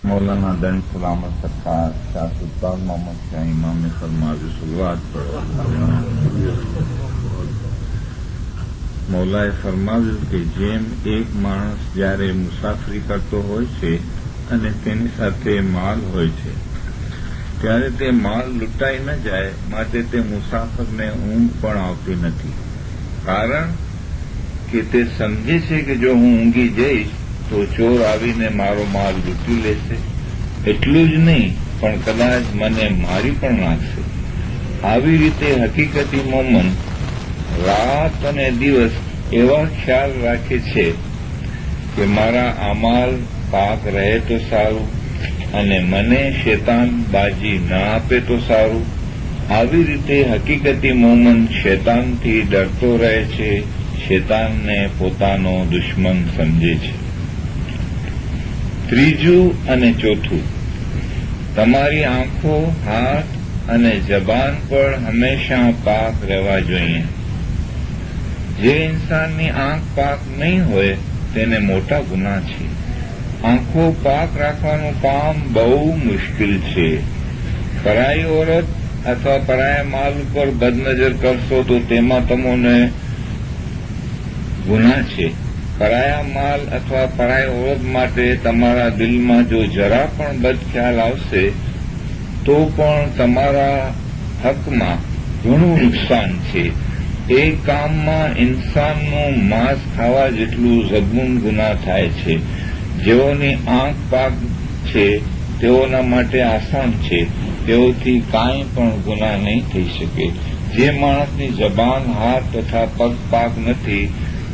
مولانا دن سلامت سرکار شاہ سلطان محمد شاہ امام فرماز سلوات پر મોલાએ ફરમાવ્યું કે જેમ એક માણસ જ્યારે મુસાફરી કરતો હોય છે અને તેની સાથે માલ હોય છે ત્યારે તે માલ લૂંટાઈ ન જાય માટે તે મુસાફરને ઊંઘ પણ આવતી નથી. કારણ કે તે સમજે છે કે જો હું ઊંઘી જઈશ તો ચોર આવીને મારો માલ લૂંટી લેશે. એટલું જ નહીં પણ કદાચ મને મારી પણ નાખશે. આવી રીતે હકીકતી મોમન રાત અને દિવસ એવા ખ્યાલ રાખે છે કે મારા અમાલ પાક રહે તો સારું અને મને શેતાન બાજી ન આપે તો સારું. આવી રીતે હકીકતી મોમન શેતાનથી ડરતો રહે છે, શેતાનને પોતાનો દુશ્મન સમજે છે. ત્રીજું અને ચોથું, તમારી આંખો, હાથ અને જબાન પર હંમેશા પાક રહેવા જોઈએ. જે ઇન્સાનની આંખ પાક નહીં હોય તેને મોટા ગુના છે. આંખો પાક રાખવાનું કામ બહુ મુશ્કેલ છે. પરાઈ ઓરત અથવા પરાયા માલ ઉપર બદનજર કરશો તો તેમાં તમને ગુના છે. પરાયા માલ અથવા પરાય ઓરત માટે તમારા દિલમાં જો જરા પણ બદખ્યાલ આવશે તો પણ તમારા હકમાં ઘણું નુકસાન છે. એ કામમાં ઇન્સાનનું માંસ ખાવા જેટલું ઝગમુન ગુના થાય છે. જેઓની આંખ પાક છે તેઓના માટે આસાન છે, તેઓથી કાંઈ પણ ગુના નહીં થઈ શકે. જે માણસની જબાન, હાથ તથા પગ પાક નથી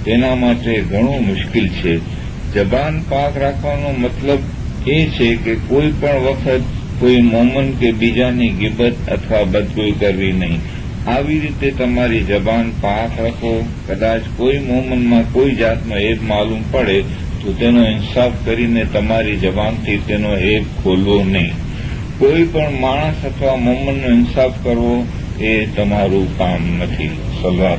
તેના માટે ઘણું મુશ્કેલ છે. જબાન પાક રાખવાનો મતલબ એ છે કે કોઈ પણ વખત કોઈ મોમન કે બીજાની ગિબત અથવા બદગોઈ કરવી નહીં. આવી રીતે તમારી જબાન પાક રાખો. કદાચ કોઈ મોમનમાં કોઈ જાતનો એબ માલુમ પડે તો તેનો ઇન્સાફ કરીને તમારી જબાનથી તેનો એબ ખોલવો નહીં. કોઈ પણ માણસ અથવા મોમનનો ઇન્સાફ કરવો એ તમારું કામ નથી. સલવાર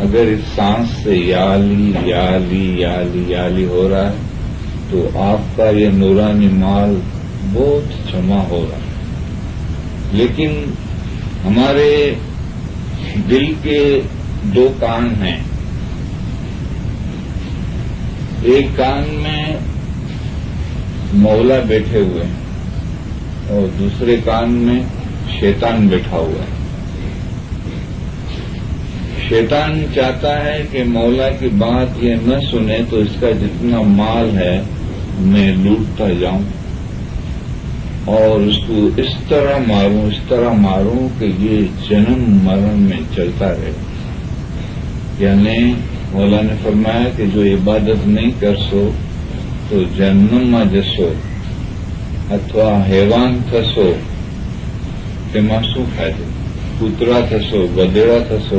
اگر اس سانس سے یا علی یا علی یا علی یا علی ہو رہا ہے تو آپ کا یہ نورانی مال بہت جمع ہو رہا ہے. لیکن ہمارے دل کے دو کان ہیں. ایک کان میں مولا بیٹھے ہوئے ہیں اور دوسرے کان میں شیطان بیٹھا ہوا ہے. شیطان چاہتا ہے کہ مولا کی بات یہ نہ سنے تو اس کا جتنا مال ہے میں لوٹتا جاؤں اور اس کو اس طرح ماروں کہ یہ جنم مرن میں چلتا رہے. یعنی مولا نے فرمایا کہ جو عبادت نہیں کر سو تو جنم میں جسو اتوا حیوان تھسو તેમાં શું ફાયદો. કૂતરા થશો, ગધેડા થશો,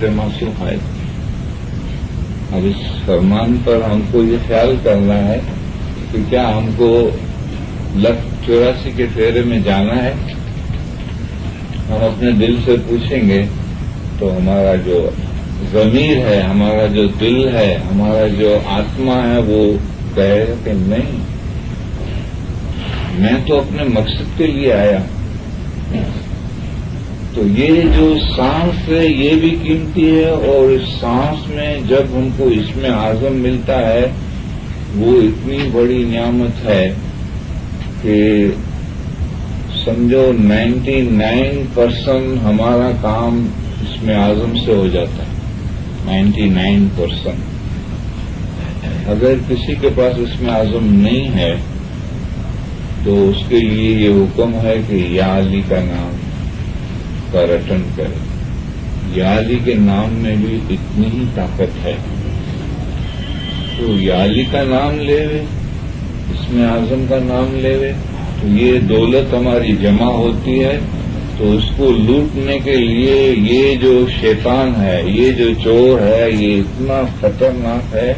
તેમાં શું ફાયદો. اب اس فرمان پر ہم کو یہ خیال کرنا ہے کہ کیا ہم کو 184 کے پھیرے میں جانا ہے. ہم اپنے دل سے پوچھیں گے تو ہمارا جو ضمیر ہے, ہمارا جو دل ہے, ہمارا جو آتما ہے وہ کہے گا کہ نہیں, میں تو اپنے مقصد کے لیے آیا. تو یہ جو سانس ہے یہ بھی قیمتی ہے اور اس سانس میں جب ہم کو اس میں اعظم ملتا ہے وہ اتنی بڑی نعمت ہے کہ سمجھو 99% ہمارا کام اس میں اعظم سے ہو جاتا ہے. 99%. اگر کسی کے پاس اس میں اعظم نہیں ہے تو اس کے لیے یہ حکم ہے کہ یا علی کا نام کا رٹن کرے. یا علی کے نام میں بھی اتنی ہی طاقت ہے. تو یا علی کا نام لے وے, اس میں اعظم کا نام لے وے تو یہ دولت ہماری جمع ہوتی ہے. تو اس کو لوٹنے کے لیے یہ جو شیطان ہے, یہ جو چور ہے, یہ اتنا خطرناک ہے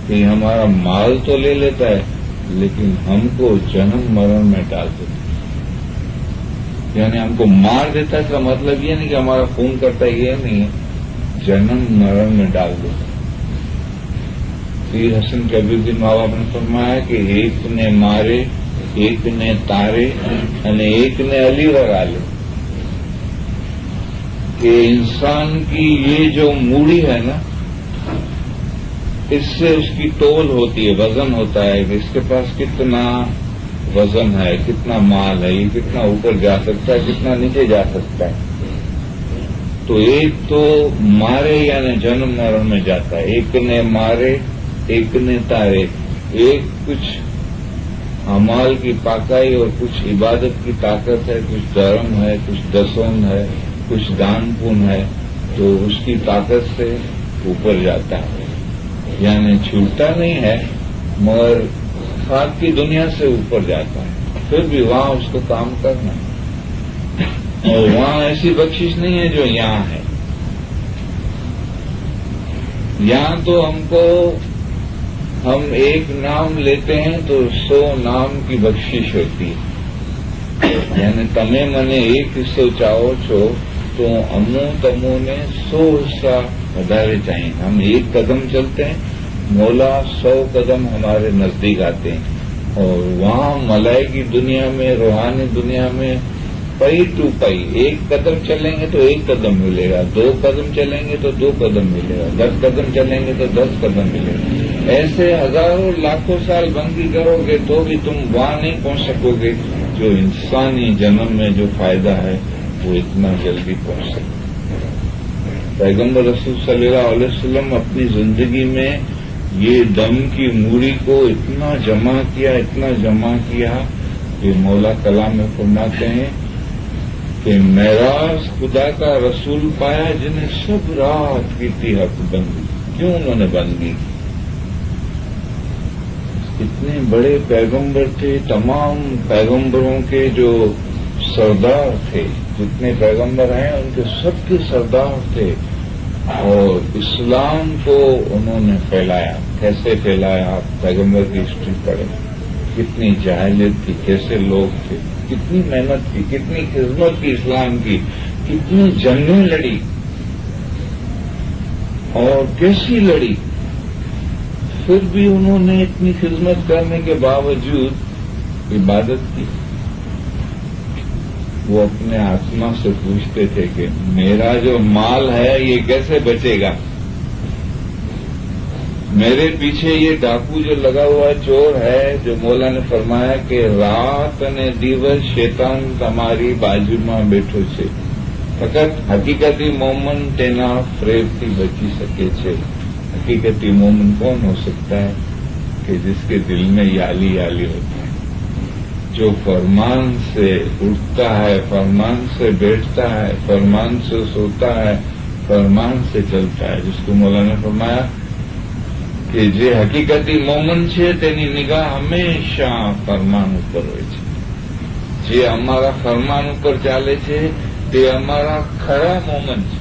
کہ ہمارا مال تو لے لیتا ہے لیکن ہم کو جنم مرن میں ڈال دیتا ہے. یعنی ہم کو مار دیتا ہے. اس کا مطلب یہ نہیں کہ ہمارا خون کرتا ہے, یہ نہیں ہے, جنم مرن میں ڈال دیتا ہے. پیر حسن کبیر الدین بابا نے فرمایا کہ ایک نے مارے, ایک نے تارے, یعنی ایک نے علی لگا لے. کہ انسان کی یہ جو موڑی ہے نا, اس سے اس کی تول ہوتی ہے, وزن ہوتا ہے کہ اس کے پاس کتنا وزن ہے, کتنا مال ہے, یہ کتنا اوپر جا سکتا ہے, کتنا نیچے جا سکتا ہے. تو ایک تو مارے یعنی جنم مرن میں جاتا ہے, ایک نے مارے, ایک نے تارے. ایک کچھ اعمال کی پاکائی اور کچھ عبادت کی طاقت ہے, کچھ دھرم ہے, کچھ دسون ہے, کچھ دان پون ہے, تو اس کی طاقت سے اوپر جاتا ہے. یعنی چھوٹتا نہیں ہے مگر خاک کی دنیا سے اوپر جاتا ہے. پھر بھی وہاں اس کو کام کرنا ہے اور وہاں ایسی بخشش نہیں ہے جو یہاں ہے. یہاں تو ہم ایک نام لیتے ہیں تو 100 نام کی بخشش ہوتی ہے. یعنی تمہیں منے ایک حصہ چاہو چھو تو امو تمو نے 100 حصہ ودارے چاہیے. ہم ایک قدم چلتے ہیں, مولا 100 قدم ہمارے نزدیک آتے ہیں. اور وہاں ملائکی دنیا میں, روحانی دنیا میں پئی ٹو پئی, ایک قدم چلیں گے تو 1 قدم ملے گا, 2 قدم چلیں گے تو 2 قدم ملے گا, 10 قدم چلیں گے تو 10 قدم ملے گا. ایسے ہزاروں لاکھوں سال بندگی کرو گے تو بھی تم وہاں نہیں پہنچ سکو گے جو انسانی جنم میں جو فائدہ ہے وہ اتنا جلدی پہنچ سکے. پیغمبر رسول صلی اللہ علیہ وسلم اپنی زندگی میں یہ دم کی موری کو اتنا جمع کیا کہ مولا کلام میں فرماتے ہیں کہ معراج خدا کا رسول پایا جنہیں سب رات کی تھی حق بندی. کیوں انہوں نے بندگی کی؟ اتنے بڑے پیغمبر تھے, تمام پیغمبروں کے جو سردار تھے, جتنے پیغمبر ہیں ان کے سب کے سردار تھے, اور اسلام کو انہوں نے پھیلایا. کیسے پھیلایا؟ آپ پیغمبر کی ہسٹری پڑھیں, کتنی جاہلیت تھی, کیسے لوگ تھے, کتنی محنت کی, کتنی خدمت کی اسلام کی, کتنی جنگیں لڑی. اور کیسی لڑی، پھر بھی انہوں نے اتنی خدمت کرنے کے باوجود عبادت کی. وہ اپنے آتما سے پوچھتے تھے کہ میرا جو مال ہے یہ کیسے بچے گا، میرے پیچھے یہ ڈاکو جو لگا ہوا چور ہے، جو مولا نے فرمایا کہ رات نے دیور شیطان تمہاری باجو میں بیٹھو چھے، فقط حقیقتی مومن تینا فریب تھی بچی سکے چھے. حقیقتی مومن کون ہو سکتا ہے کہ جس کے دل میں یالی یالی ہوتا ہے، جو فرمان سے اٹھتا ہے، فرمان سے بیٹھتا ہے، فرمان سے سوتا ہے، فرمان سے چلتا ہے، جس کو مولا نے فرمایا کہ જે હકીકતી મોમન છે તેની નિગાહ હંમેશા ફરમાન ઉપર હોય છે. જે અમારા ફરમાન ઉપર ચાલે છે તે અમારા ખરા મોમન છે.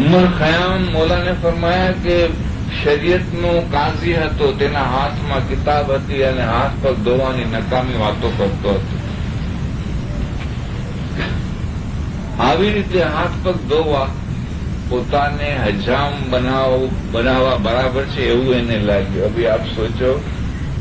ઉમર ખયામ મોલાને ફરમાયા કે શરીયતનો કાઝી હતો, તેના હાથમાં કિતાબ હતી અને હાથ પગ ધોવાની નકામી વાતો કરતો હતો. આવી રીતે હાથ પગ ધોવા પોતાને હજામ બનાવવા બરાબર છે એવું એને લાગ્યું. અભી આપ સોચો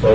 100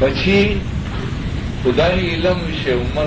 પછી ખુદાઈ ઇલમ વિશે ઉમર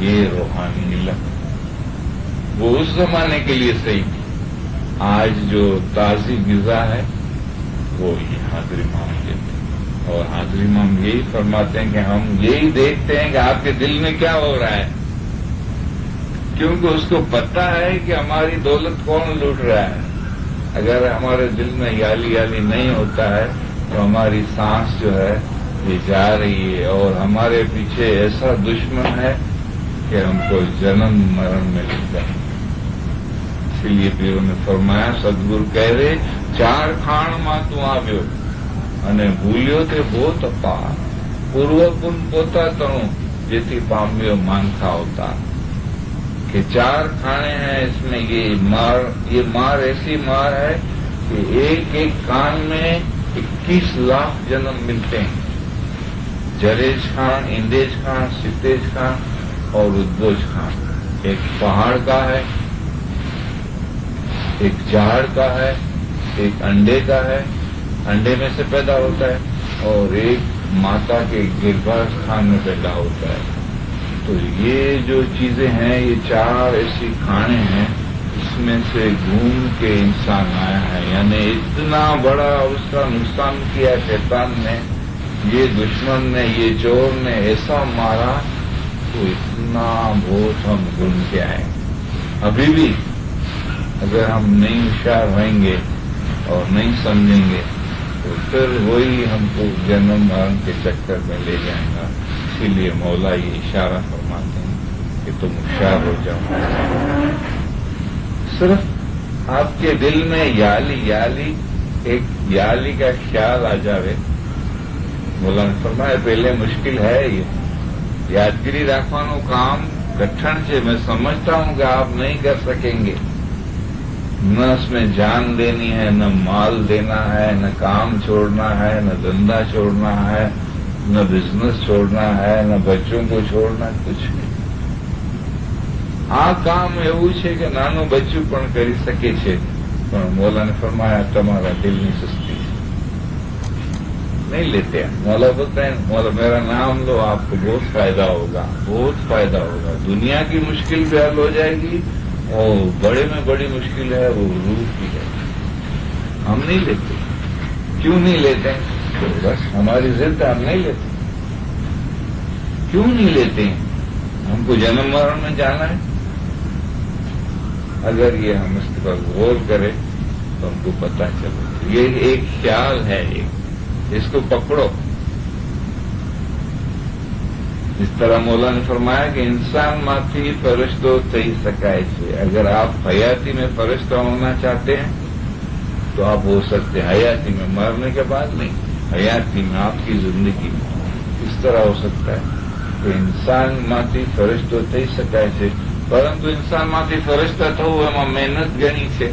یہ روحانی علم وہ اس زمانے کے لیے صحیح تھی. آج جو تازی غذا ہے وہ یہ حاضر امام دیتے ہیں، اور حاضر امام یہی فرماتے ہیں کہ ہم یہی دیکھتے ہیں کہ آپ کے دل میں کیا ہو رہا ہے، کیونکہ اس کو پتہ ہے کہ ہماری دولت کون لوٹ رہا ہے. اگر ہمارے دل میں یالی یالی نہیں ہوتا ہے تو ہماری سانس جو ہے یہ جا رہی ہے، اور ہمارے پیچھے ایسا دشمن ہے کہ ہم کو جنم مرن میں لگتا ہے. اسی لیے پیروں نے فرمایا، سدگرو کہہ رہے چار کھان ماں تو آویو અને ભૂલ્યો તે બહુત અપાર પૂર્વ પુન પોતા તણું જેથી પામ્યો માનખા અવતાર. کہ چار کھانے ہیں اس میں یہ مار ایسی مار ہے کہ ایک ایک کان میں 21 لاکھ جنم ملتے ہیں. جریج خان، اندیج خان، ستیج خان اور ادبوج خان. ایک پہاڑ کا ہے، ایک جھاڑ کا ہے، ایک انڈے کا ہے، انڈے میں سے پیدا ہوتا ہے، اور ایک ماتا کے گربھستھان میں پیدا ہوتا ہے. تو یہ جو چیزیں ہیں یہ چار ایسی کھانے ہیں، اس میں سے گھوم کے انسان آیا ہے. یعنی اتنا بڑا اس کا نقصان کیا شیطان نے، یہ دشمن نے، یہ چور نے ایسا مارا تو اتنا بہت ہم گھوم کے آئے. ابھی بھی اگر ہم نہیں ہوشیار ہوئیں گے اور نہیں سمجھیں گے تو پھر وہی ہم کو جنم مرن کے چکر میں لے جائیں گا. اسی لیے مولا یہ اشارہ فرماتے ہیں کہ تم ہوشیار ہو جاؤ. صرف آپ کے دل میں یالی ایک یالی کا خیال آ جاوے. مولا نے فرمایا پہلے مشکل ہے یہ یادگیری رکھوانو کام کٹھن છે. میں سمجھتا ہوں کہ آپ نہیں کر سکیں گے. نہ اس میں جان دینی ہے، نہ مال دینا ہے، نہ کام چھوڑنا ہے، نہ دھندا چھوڑنا ہے، نہ بزنس چھوڑنا ہے، نہ بچوں کو چھوڑنا، کچھ نہیں. આ કામ એવું છે કે નાનું બચ્ચું પણ કરી શકે છે, પણ મોલાને ફરમાયા તમારા દિલની સુસ્તી نہیں لیتے ہیں. مولا بولتے ہیں مولا میرا نام لو، آپ کو بہت فائدہ ہوگا، بہت فائدہ ہوگا. دنیا کی مشکل بھی حل ہو جائے گی، اور بڑے میں بڑی مشکل ہے وہ روح کی ہے. ہم نہیں لیتے. کیوں نہیں لیتے؟ تو بس ہماری ضد ہم نہیں لیتے. کیوں نہیں لیتے ہیں؟ ہم کو جنم مرن میں جانا ہے. اگر یہ ہم اس پر غور کریں تو ہم کو پتہ چلے. یہ ایک خیال ہے، اس کو پکڑو. اس طرح مولا نے فرمایا کہ انسان ماتھی فرشتو تھی سکائے چھے. اگر آپ حیاتی میں فرشتہ ہونا چاہتے ہیں تو آپ ہو سکتے ہیں. حیاتی میں، مرنے کے بعد نہیں، حیاتی میں آپ کی زندگی میں اس طرح ہو سکتا ہے کہ انسان ماتھی فرشتو تھی سکائے چھے. પરંતુ ઇન્સાનમાંથી ફરજતા થવું એમાં મહેનત ઘણી છે.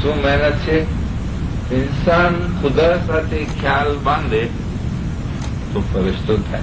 શું મહેનત છે? ઇન્સાન ખુદા સાથે ખ્યાલ બાંધે તો ફરિશ્તો થાય.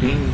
3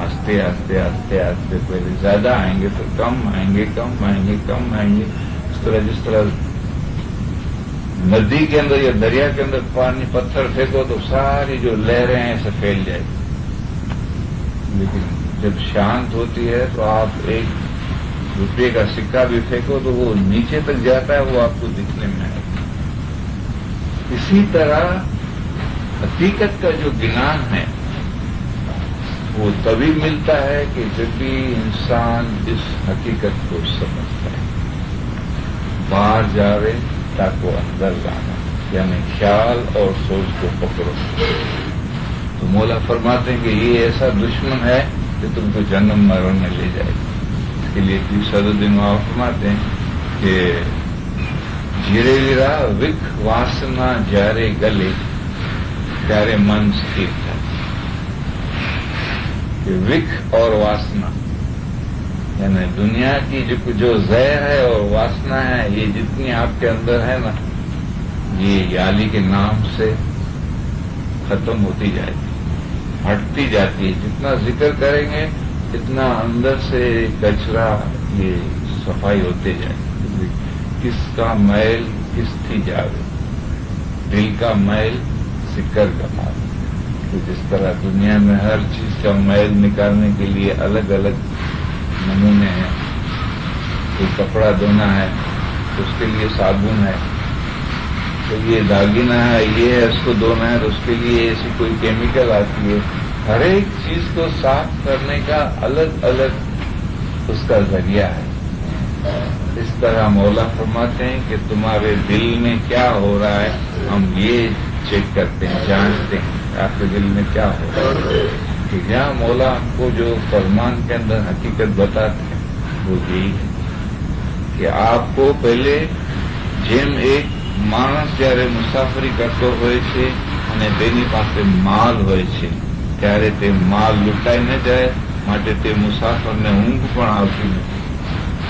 آہستہ آہستہ آہستہ آہستہ پہلے زیادہ آئیں گے، پھر کم آئیں گے، کم آئیں گے، کم آئیں گے. جس طرح ندی کے اندر یا دریا کے اندر پانی پتھر پھینکو تو ساری جو لہریں ہیں اسے پھیل جائے گی. لیکن جب شانت ہوتی ہے تو آپ ایک روپے کا سکہ بھی پھینکو تو وہ نیچے تک جاتا ہے، وہ آپ کو دکھنے میں آئے گا. اسی طرح حقیقت کا جو گنان ہے وہ تبھی ملتا ہے کہ جب بھی انسان اس حقیقت کو سمجھتا ہے. باہر جاوے تاکہ اندر لانا، یعنی خیال اور سوچ کو پکڑو. تو مولا فرماتے ہیں کہ یہ ایسا دشمن ہے کہ تم کو جنم مرن میں لے جائے گا. اس کے لیے صدر فرماتے ہیں کہ جیرے ویرا وک واسنا جارے گلے پیارے من ستھر تھا. کہ وک اور واسنا یعنی دنیا کی جو زہر ہے اور واسنا ہے، یہ جتنی آپ کے اندر ہے نا، یہ یالی کے نام سے ختم ہوتی جائے گی، ہٹتی جاتی ہے. جتنا ذکر کریں گے اتنا اندر سے کچرا یہ صفائی ہوتے جائے گی. کس کا میل کس تھی جاوے، دل کا میل سکر کا مال. تو جس طرح دنیا میں ہر چیز کا میل نکالنے کے لیے الگ الگ نمونے ہیں. کوئی کپڑا دھونا ہے تو اس کے لیے صابن ہے، تو یہ داگینہ ہے، یہ ہے، اس کو دھونا ہے تو اس کے لیے ایسی کوئی کیمیکل آتی ہے. ہر ایک چیز کو صاف کرنے کا الگ الگ اس کا ذریعہ ہے. اس طرح مولا فرماتے ہیں کہ تمہارے دل میں کیا ہو رہا ہے ہم یہ چیک کرتے ہیں، جانتے ہیں آپ کے دل میں کیا ہو رہا ہے. کہ جہاں مولا ہم کو جو فرمان کے اندر حقیقت بتاتے ہیں وہ یہی ہے کہ آپ کو پہلے જેમ એક માણસ જ્યારે મુસાફરી કરતો હોય છે અને તેની પાસે માલ હોય છે ત્યારે તે માલ લૂંટાઈ ન જાય માટે તે મુસાફરને ઊંઘ પણ આવતી નથી.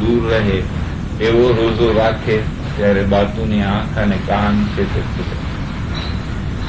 દૂર રહે એવો રોજો રાખે ત્યારે બાતુની આંખ અને કાન છે તે ખુલે.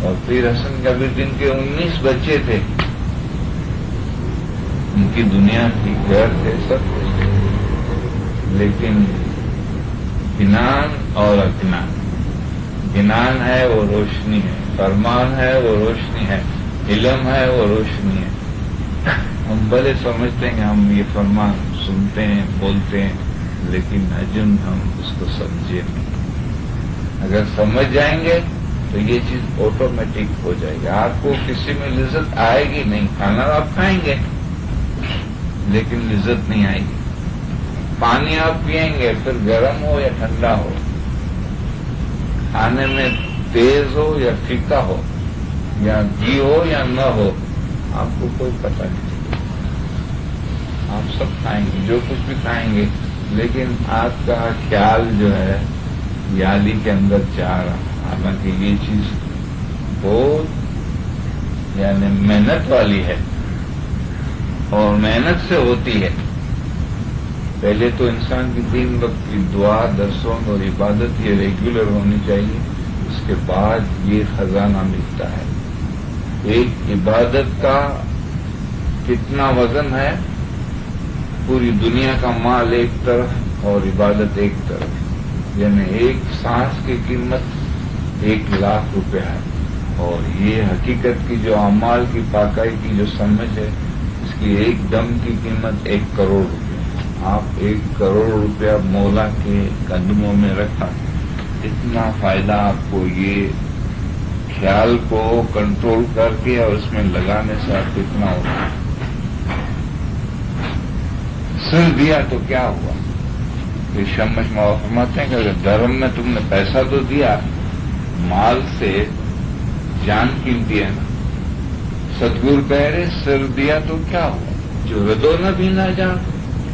اور پیر حسن کبیر جن کے 19 بچے تھے، ان کی دنیا تھی، گھر تھے، سب کچھ تھے، لیکن جنان اور اجنان، جنان ہے وہ روشنی ہے، فرمان ہے وہ روشنی ہے، علم ہے وہ روشنی ہے۔ ہم بھلے سمجھتے ہیں کہ ہم یہ فرمان سنتے ہیں، بولتے ہیں، لیکن اجن ہم اس کو سمجھے نہیں۔ اگر سمجھ جائیں گے تو یہ چیز آٹومیٹک ہو جائے گی، آپ کو کسی میں لذت آئے گی نہیں، کھانا آپ کھائیں گے لیکن لذت نہیں آئے گی۔ پانی آپ پئیں گے پھر گرم ہو یا ٹھنڈا ہو، کھانے میں تیز ہو یا پھیکا ہو، یا گھی ہو یا نہ ہو، آپ کو کوئی پتہ نہیں۔ آپ سب کھائیں گے، جو کچھ بھی کھائیں گے، لیکن آپ کا خیال جو ہے یالی کے اندر جا رہا۔ حالانکہ یہ چیز بہت یعنی محنت والی ہے اور محنت سے ہوتی ہے۔ پہلے تو انسان کی 3 وقت کی دعا، درسوں اور عبادت یہ ریگولر ہونی چاہیے، اس کے بعد یہ خزانہ ملتا ہے۔ ایک عبادت کا کتنا وزن ہے؟ پوری دنیا کا مال ایک طرف اور عبادت ایک طرف، یعنی ایک سانس کی قیمت 1,00,000 روپیہ ہے، اور یہ حقیقت کی جو اعمال کی پاکائی کی جو سمجھ ہے، اس کی ایک دم کی قیمت 1 کروڑ روپیہ۔ آپ 1 کروڑ روپیہ مولا کے قدموں میں رکھا، اتنا فائدہ آپ کو یہ خیال کو کنٹرول کر کے اور اس میں لگانے سے آپ کو اتنا ہوگا۔ سر دیا تو کیا ہوا؟ یہ شمش فرماتے ہیں کہ اگر دھرم میں تم نے پیسہ تو دیا، مال سے جان قیمتی ہے نا۔ ستگور کہہ رہے سر دیا تو کیا ہوا؟ جو ردو نہ بھی نہ جان،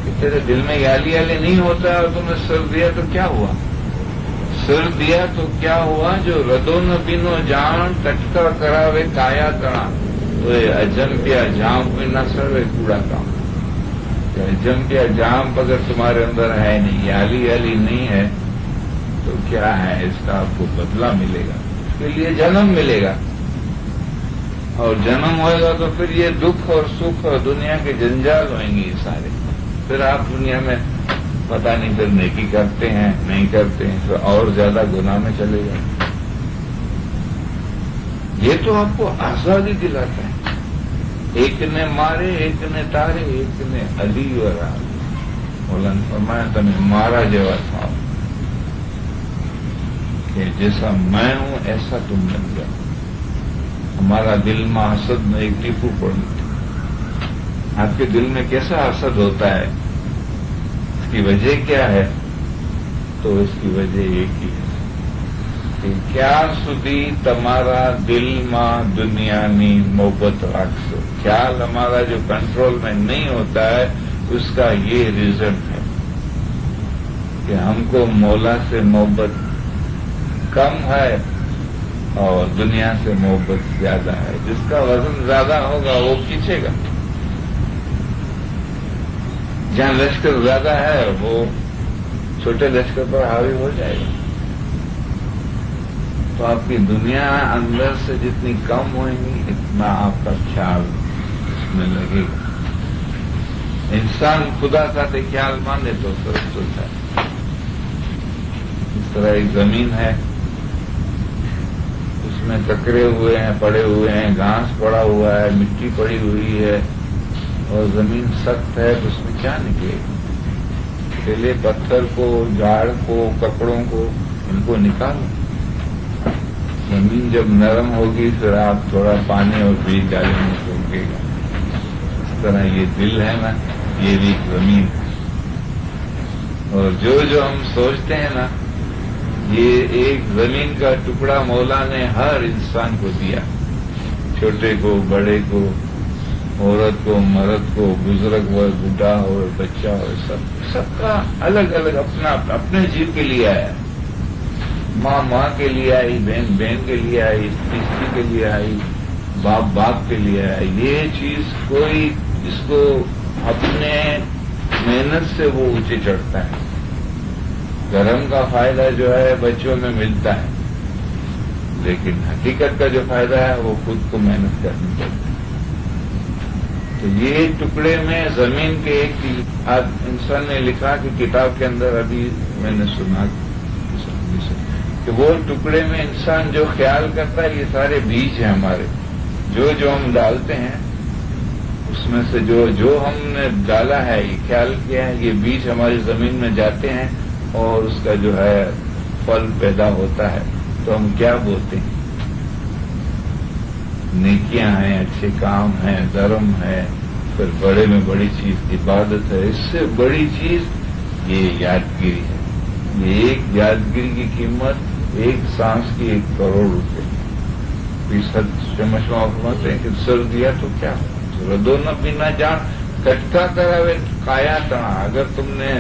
کہ تیرے دل میں یالی نہیں ہوتا ہے اور تم نے سر دیا تو کیا ہوا؟ سر دیا تو کیا ہوا؟ جو ردو نہ بینو جان، ٹٹکا کراوے کایا کڑا، تو اجم پیا جام پہ نہ سروے کوڑا کام۔ اجم پیا جام اگر تمہارے اندر ہے نہیں، یالی نہیں ہے، تو کیا ہے؟ اس کا آپ کو بدلہ ملے گا، اس کے لیے جنم ملے گا، اور جنم ہوئے گا تو پھر یہ دکھ اور سکھ اور دنیا کے جنجال ہوئیں گے یہ سارے۔ پھر آپ دنیا میں پتہ نہیں پھر نیکی کرتے ہیں نہیں کرتے ہیں، پھر اور زیادہ گناہ میں چلے جائیں۔ یہ تو آپ کو آزادی دلاتا ہے۔ ایک نے مارے، ایک نے تارے، ایک نے علی و رام، مولانا فرمایا تمہیں مارا جیوا تھا کہ جیسا میں ہوں ایسا تم بن جاؤ۔ ہمارا دل میں حسد میں ایک ٹیپو پڑی تھی۔ آپ کے دل میں کیسا حسد ہوتا ہے؟ اس کی وجہ کیا ہے؟ تو اس کی وجہ ایک ہی ہے کہ کیا سدی تمہارا دل ماں دنیا نی محبت رکھو۔ خیال ہمارا جو کنٹرول میں نہیں ہوتا ہے، اس کا یہ ریزن ہے کہ ہم کو مولا سے محبت کم ہے اور دنیا سے محبت زیادہ ہے۔ جس کا وزن زیادہ ہوگا وہ کھینچے گا، جہاں لشکر زیادہ ہے وہ چھوٹے لشکر پر حاوی ہو جائے گا۔ تو آپ کی دنیا اندر سے جتنی کم ہوئیں گی، اتنا آپ کا خیال اس میں لگے گا۔ انسان خدا کا خیال مانے تو درست ہوتا ہے۔ اس طرح ایک زمین ہے، اس میں ککڑے ہوئے ہیں، پڑے ہوئے ہیں، گھاس پڑا ہوا ہے، مٹی پڑی ہوئی ہے، اور زمین سخت ہے، تو اس میں کیا نکلے گا؟ پہلے پتھر کو، جھاڑ کو، ککڑوں کو، ان کو نکالو۔ زمین جب نرم ہوگی پھر آپ تھوڑا پانی اور بیج ڈالیں گے تو اگے گا۔ اس طرح یہ دل ہے نا، یہ بھی زمین ہے، اور جو ہم سوچتے ہیں نا، یہ ایک زمین کا ٹکڑا مولا نے ہر انسان کو دیا، چھوٹے کو، بڑے کو، عورت کو، مرد کو، بزرگ ہو، بوڑھا ہو، بچہ ہو، سب کا الگ الگ اپنا اپنے جیو کے لیے آیا۔ ماں کے لیے آئی، بہن کے لیے آئی، استری کے لیے آئی، باپ کے لیے آئی۔ یہ چیز کوئی اس کو اپنے محنت سے وہ اونچے چڑھتا ہے۔ دھرم کا فائدہ جو ہے بچوں میں ملتا ہے، لیکن حقیقت کا جو فائدہ ہے وہ خود کو محنت کرنی پڑتی ہے۔ تو یہ ٹکڑے میں زمین کے ایک انسان نے لکھا کہ کتاب کے اندر ابھی میں نے سنا کہ وہ ٹکڑے میں انسان جو خیال کرتا ہے یہ سارے بیج ہیں ہمارے، جو ہم ڈالتے ہیں اس میں سے جو ہم نے ڈالا ہے، یہ خیال کیا ہے، یہ بیج ہماری زمین میں جاتے ہیں اور اس کا جو ہے پھل پیدا ہوتا ہے۔ تو ہم کیا بولتے ہیں؟ نیکیاں ہیں، اچھے کام ہیں، دھرم ہے، پھر بڑے میں بڑی چیز عبادت ہے، اس سے بڑی چیز یہ یادگیری ہے۔ یہ ایک یادگیری کی قیمت ایک سانس کی 1 کروڑ روپے، 20 مشورہ فرماتے ہیں کہ سر دیا تو کیا ردو نہ پینا جان کٹکا کراوے کایا تنا۔ اگر تم نے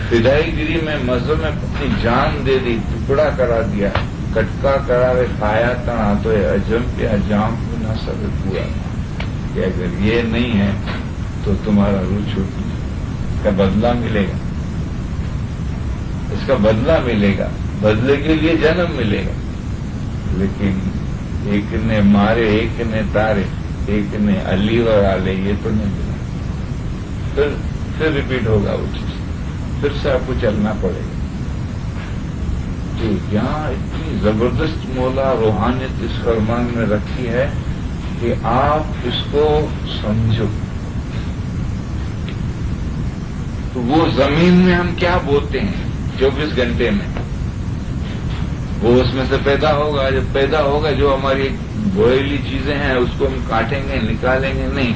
فدائی گیری میں مذہب میں اپنی جان دے دی، ٹکڑا کرا دیا، کٹکا کراوے کایا تنا، تو اجم کے اجام کو نہ سب پورا کہ اگر یہ نہیں ہے تو تمہارا روح چھوٹ اس کا بدلہ ملے گا، اس کا بدلہ ملے گا، بدلے کے لیے جنم ملے گا۔ لیکن ایک نے مارے، ایک نے تارے، ایک نے علی اور آلے، یہ تو نہیں ملا۔ پھر ریپیٹ ہوگا وہ چیز، پھر سے آپ کو چلنا پڑے گا۔ تو یہاں اتنی زبردست مولا روحانیت اس فرمان میں رکھی ہے کہ آپ اس کو سمجھو۔ تو وہ زمین میں ہم کیا بوتے ہیں 24 گھنٹے میں، وہ اس میں سے پیدا ہوگا۔ جب پیدا ہوگا جو ہماری بوئیلی چیزیں ہیں اس کو ہم کاٹیں گے، نکالیں گے نہیں،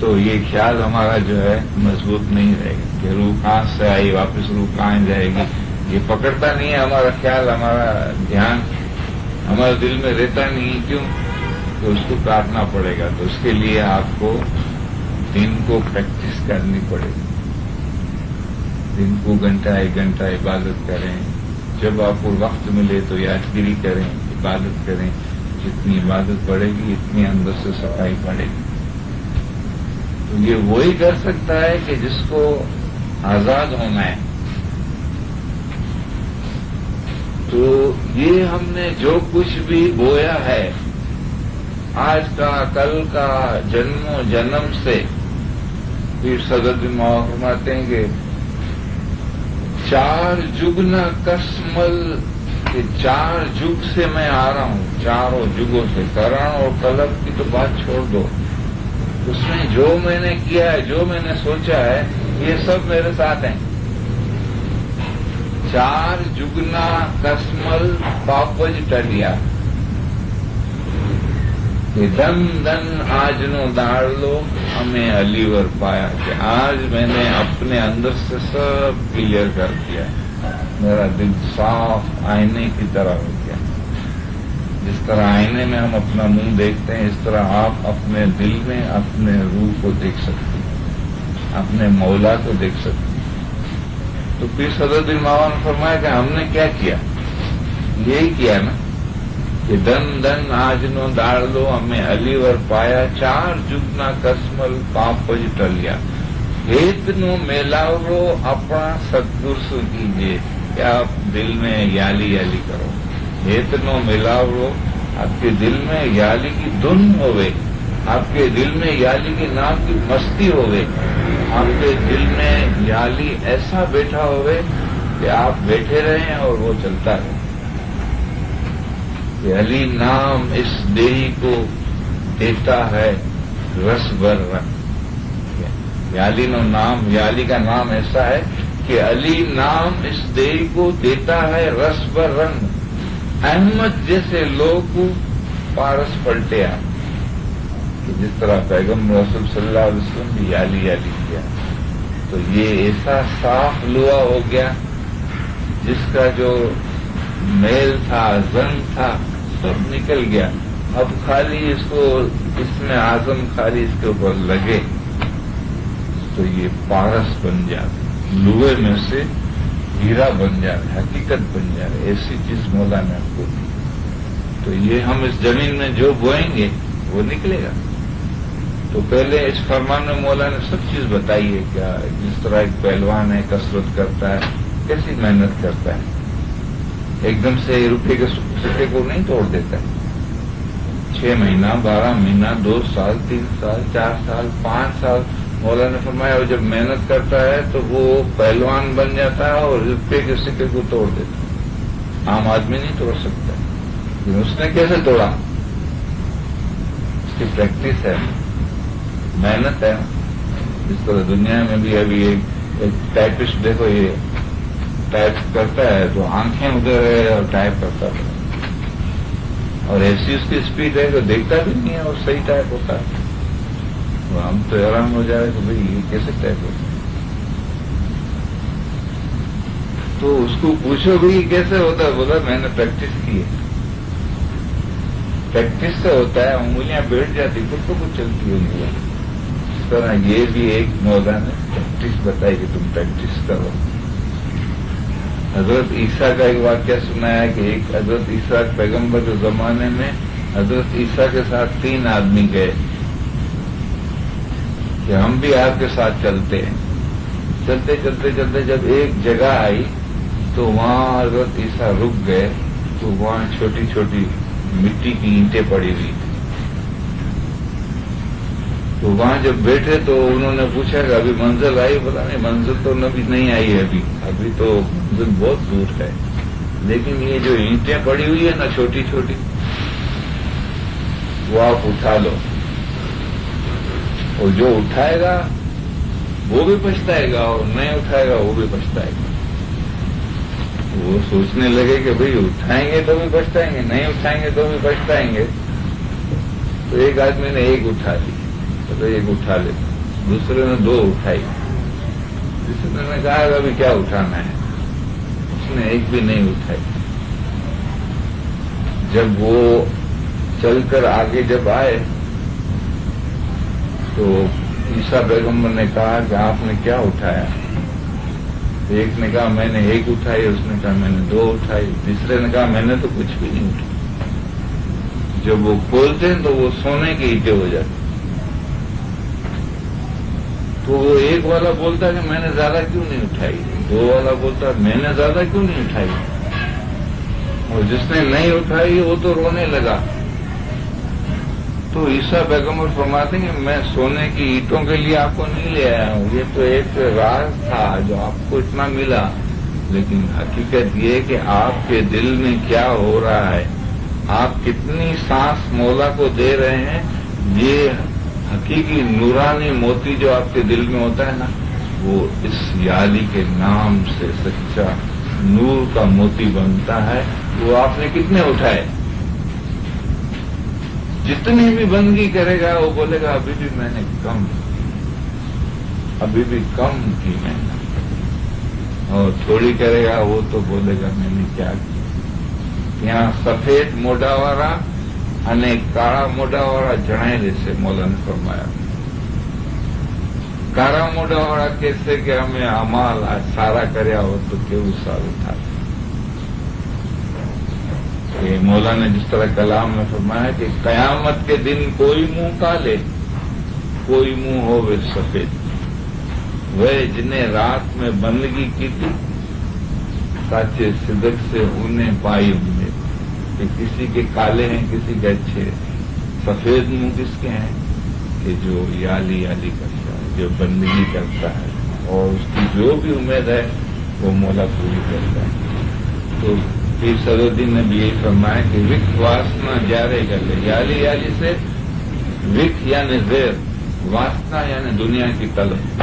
تو یہ خیال ہمارا جو ہے مضبوط نہیں رہے گا کہ روح کہاں سے آئی، واپس روح کہاں جائے گی، یہ پکڑتا نہیں ہے ہمارا خیال، ہمارا دھیان ہمارے دل میں رہتا نہیں۔ کیوں؟ تو اس کو کاٹنا پڑے گا۔ تو اس کے لیے آپ کو دن کو پریکٹس کرنی پڑے گی، دن کو گھنٹہ 1 گھنٹہ عبادت کریں، جب آپ کو وقت ملے تو یادگیری کریں، عبادت کریں۔ جتنی عبادت بڑھے گی اتنی اندر سے صفائی بڑھے گی۔ تو یہ وہی کر سکتا ہے کہ جس کو آزاد ہونا ہے۔ تو یہ ہم نے جو کچھ بھی بویا ہے آج کا، کل کا، جنموں جنم سے، پھر صدر فرماتے ہیں کہ 4 جگنا کسمل، کہ 4 جگ سے میں آ رہا ہوں، چاروں جگوں سے۔ کرن اور کلب کی تو بات چھوڑ دو، اس میں جو میں نے کیا ہے، جو میں نے سوچا ہے، یہ سب میرے ساتھ ہیں۔ 4 جگنا کسمل پاپج ٹلیا، کہ دن دن آج نو داڑ لو ہمیں علی ور پایا، کہ آج میں نے اپنے اندر سے سب کلیئر کر دیا، میرا دل صاف آئینے کی طرح ہو گیا۔ جس طرح آئینے میں ہم اپنا منہ دیکھتے ہیں، اس طرح آپ اپنے دل میں اپنے روح کو دیکھ سکتے ہیں، اپنے مولا کو دیکھ سکتے ہیں۔ تو پھر صدر دل ماوا نے فرمایا کہ ہم نے کیا کیا؟ یہی کیا نا کہ دن دن آج نو داڑ لو ہمیں علی ور پایا، 4 جگنا کسمل پاپج ٹلیا، ہیت نو میلاورو اپنا ستگر سو کیجیے، کہ آپ دل میں یالی یالی کرو۔ ہیت نو میلاورو، آپ کے دل میں یالی کی دھن ہوئے، آپ کے دل میں یالی کے نام کی مستی ہوئے، آپ کے دل میں یالی ایسا بیٹھا ہوئے کہ آپ بیٹھے رہیں اور وہ چلتا رہے۔ کہ علی نام اس دیہی کو دیتا ہے رس بر رنگ۔ یالی نو نام، یالی کا نام ایسا ہے کہ علی نام اس دیہی کو دیتا ہے رس بر رنگ، احمد جیسے لوگ کو پارس پلٹے آ، کہ جس طرح پیغمبر رسول صلی اللہ علیہ وسلم بھی یالی یالی کیا، تو یہ ایسا صاف لوا ہو گیا جس کا جو میل تھا، زن تھا، سب نکل گیا۔ اب خالی اس کو، اس میں آزم خالی اس کے اوپر لگے تو یہ پارس بن جاتا، لوہے میں سے ہیرا بن جاتا، حقیقت بن جاتا، ایسی چیز مولا نے آپ کو دی۔ تو یہ ہم اس زمین میں جو بوئیں گے وہ نکلے گا۔ تو پہلے اس فرمان میں مولا نے سب چیز بتائی ہے، کیا جس طرح ایک پہلوان ہے، کسرت کرتا ہے، کیسی محنت کرتا ہے، ایک دم سے روپے کے سکے کو نہیں توڑ دیتا ہے. 6 مہینہ 12 مہینہ 2 سال 3 سال 4 سال 5 سال مولا نے فرمایا وہ جب محنت کرتا ہے تو وہ پہلوان بن جاتا ہے اور روپے کے سکے کو توڑ دیتا ہے. عام آدمی نہیں توڑ سکتا. لیکن اس نے کیسے توڑا؟ اس کی پریکٹس ہے، محنت ہے. اس طرح دنیا میں بھی ابھی ایک ٹائپسٹ دیکھو، یہ ٹائپ کرتا ہے تو آنکھیں ادھر ہے اور ٹائپ کرتا ہے، اور ایسی اس کی اسپیڈ ہے کہ دیکھتا بھی نہیں ہے اور صحیح ٹائپ ہوتا ہے. تو ہم تو حیران ہو جائے کہ بھئی یہ کیسے ٹائپ ہوتا ہے. تو اس کو پوچھو بھی کیسے ہوتا ہے، بولا میں نے پریکٹس کی ہے. پریکٹس سے ہوتا ہے، انگلیاں بیٹھ جاتی خود کو کچھ چلتی انگلیاں. اس طرح یہ بھی ایک مولا نے پریکٹس بتائی کہ تم پریکٹس کرو. حضرت عیسیٰ کا ایک واقعہ سنا ہے کہ ایک حضرت عیسیٰ پیغمبر کے زمانے میں حضرت عیسیٰ کے ساتھ 3 آدمی گئے کہ ہم بھی آپ کے ساتھ چلتے ہیں. چلتے چلتے چلتے جب ایک جگہ آئی تو وہاں حضرت عیسیٰ رک گئے. تو وہاں چھوٹی چھوٹی مٹی کی اینٹیں پڑی ہوئی تھی. تو وہاں جب بیٹھے تو انہوں نے پوچھا کہ ابھی منزل آئی؟ بولا نہیں منزل تو ابھی نہیں آئی ہے، ابھی تو منزل بہت دور ہے. لیکن یہ جو اینٹیں پڑی ہوئی ہے نا چھوٹی چھوٹی، وہ آپ اٹھا لو، اور جو اٹھائے گا وہ بھی پچھتائے گا اور نہیں اٹھائے گا وہ بھی پچھتائے گا. وہ سوچنے لگے کہ بھئی اٹھائیں گے تو بھی پچھتائیں گے، نہیں اٹھائیں گے تو بھی پچھتائیں گے. تو ایک آدمی نے ایک اٹھا لی، تو ایک اٹھا لے. دوسرے نے 2 اٹھائی. تیسرے نے کہا کہ ابھی کیا اٹھانا ہے، اس نے ایک بھی نہیں اٹھائی. جب وہ چل کر آگے جب آئے تو عیسیٰ پیغمبر نے کہا کہ آپ نے کیا اٹھایا؟ ایک نے کہا میں نے 1 اٹھائی، اس نے کہا میں نے 2 اٹھائی، تیسرے نے کہا میں نے تو کچھ بھی نہیں اٹھائی. جب وہ کھولتے ہیں تو وہ سونے کی اینٹیں ہو جاتی. تو وہ ایک والا بولتا کہ میں نے زیادہ کیوں نہیں اٹھائی، 2 والا بولتا میں نے زیادہ کیوں نہیں اٹھائی، اور جس نے نہیں اٹھائی وہ تو رونے لگا. تو عیسیٰ پیغمبر فرماتے ہیں کہ میں سونے کی اینٹوں کے لیے آپ کو نہیں لے آیا ہوں، یہ تو ایک راز تھا جو آپ کو اتنا ملا. لیکن حقیقت یہ کہ آپ کے دل میں کیا ہو رہا ہے، آپ کتنی سانس مولا کو دے رہے ہیں، یہ حقیقی نورانی موتی جو آپ کے دل میں ہوتا ہے نا، وہ اس یالی کے نام سے سچا نور کا موتی بنتا ہے. وہ آپ نے کتنے اٹھائے؟ جتنی بھی بندگی کرے گا وہ بولے گا ابھی بھی میں نے کم کی میں نے، اور تھوڑی کرے گا وہ تو بولے گا میں نے کیا کیا. یہاں سفید موڈاوارا અને કાળા મોઢાવાળા જણાયેલે છે. મોલા ને ફરમાયા કાળા મોઢાવાળા કહેશે કે અમે અમાલ આ સારા કર્યા હોત તો કેવું સારું થાય. یہ مولا نے جس طرح کلام میں فرمایا کہ قیامت کے دن کوئی منہ کالے کوئی منہ ہوئے سفید. وہ جنہیں رات میں بندگی کی تھی سچے صدق سے انہیں پائی ہوں گے کہ کسی کے کالے ہیں کسی کے اچھے. سفید منہ کس کے ہیں کہ جو یالی یالی کرتا ہے، جو بندگی کرتا ہے اور اس کی جو بھی امید ہے وہ مولا پوری کرتا ہے. تو پیر صدرالدین نے بھی یہی فرمایا کہ وک واسنا جارے گلے. یالی یالی سے وک یعنی زیر، واسنا یعنی دنیا کی طلب.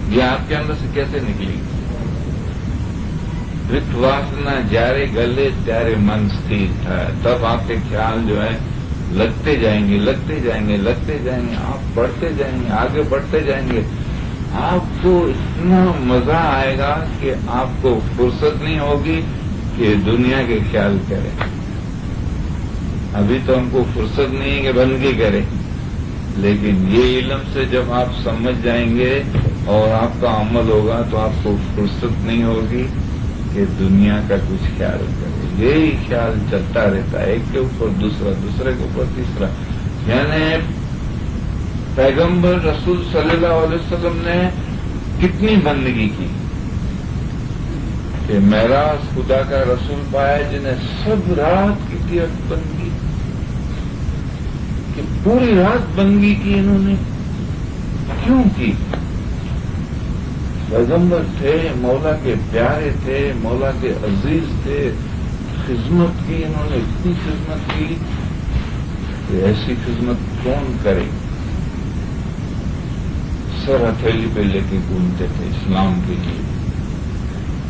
یہ آپ کے اندر سے کیسے نکلی؟ وک واسنا جارے گلے تیارے من ستھیر تھا. تب آپ کے خیال جو ہے لگتے جائیں گے لگتے جائیں گے لگتے جائیں گے، آپ بڑھتے جائیں گے آگے بڑھتے جائیں گے. آپ کو اتنا مزہ آئے گا کہ آپ کو فرصت نہیں ہوگی کہ دنیا کے خیال کریں. ابھی تو ہم کو فرصت نہیں ہے کہ بندگی کریں، لیکن یہ علم سے جب آپ سمجھ جائیں گے اور آپ کا عمل ہوگا تو آپ کو فرصت نہیں ہوگی کہ دنیا کا کچھ خیال کرے. یہی خیال چلتا رہتا ہے، ایک کے اوپر دوسرا، دوسرے کے اوپر تیسرا. یعنی پیغمبر رسول صلی اللہ علیہ وسلم نے کتنی بندگی کی. کہ معراج خدا کا رسول پایا جنہیں سب رات کی بندگی کہ پوری رات بندگی کی انہوں نے کیوں کی؟ پیغمبر تھے، مولا کے پیارے تھے، مولا کے عزیز تھے، خدمت کی انہوں نے اتنی خدمت کی کہ ایسی خدمت کون کرے؟ سر ہتھیلی پہ لے کے گھومتے تھے اسلام کے لیے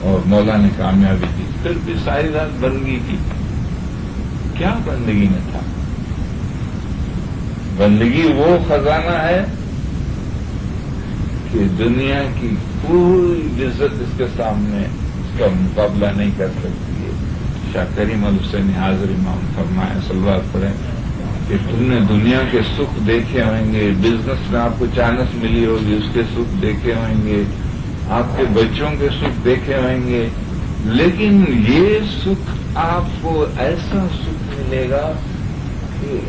اور مولا نے کامیابی دی، پھر بھی ساری رات بندگی کی۔ کیا بندگی میں تھا؟ بندگی وہ خزانہ ہے کہ دنیا کی کوئی عزت اس کے سامنے اس کا مقابلہ نہیں کر سکتی ہے۔ شاہ کریم الحسین حاضر امام فرمایا صلوات پڑھیں کہ تم نے دنیا کے سکھ دیکھے ہوئیں گے، بزنس میں آپ کو چانس ملی ہوگی اس کے سکھ دیکھے ہوئیں گے، آپ کے بچوں کے سکھ دیکھے ہوئیں گے، لیکن یہ سکھ آپ کو ایسا سکھ ملے گا کہ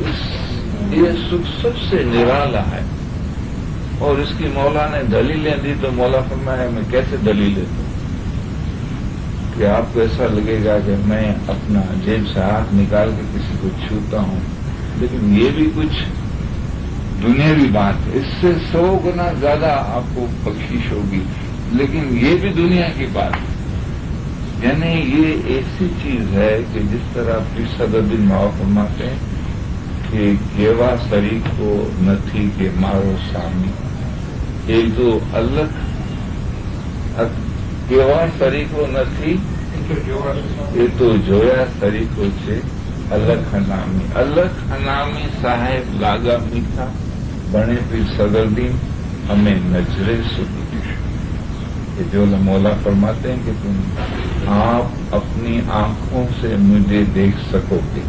یہ سکھ سب سے نرالا ہے۔ اور اس کی مولا نے دلیلیں دی تو مولا فرمایا میں کیسے دلیل دیتا ہوں کہ آپ کو ایسا لگے گا کہ میں اپنا جیب سے ہاتھ نکال کے کسی کو چھوتا ہوں، لیکن یہ بھی کچھ دنیاوی بات ہے، اس سے 100 گنا زیادہ آپ کو بخشش ہوگی، لیکن یہ بھی دنیا کی بات ہے۔ یعنی یہ ایسی چیز ہے کہ جس طرح پیر صدر الدین ماؤ فرماتے ہیں کہ گیوا سری کو نتھی کے مارو سامی، ایک دو الگ گیوا سری کو نتھی یہ تو جویا سری کو چھے الگ حنامی، الگ حنامی صاحب لاگا میٹھا بنے پیر صدر الدین ہمیں نجرے سکی۔ کہ جو مولا فرماتے ہیں کہ تم آپ اپنی آنکھوں سے مجھے دیکھ سکو گے،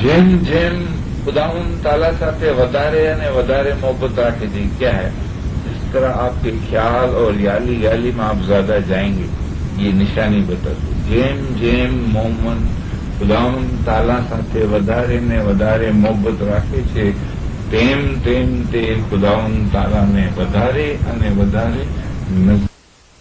جن جن خداوند تعالیٰ ساتھ ودارے محبت رکھے جی کیا ہے، اس طرح آپ کے خیال اور یالی میں آپ زیادہ جائیں گے، یہ نشانی بتاتے جیم جیم مومن خداوند تعالیٰ ساتھ ودارے محبت رکھے چھے تیم تے خداوند تعالیٰ نے ودارے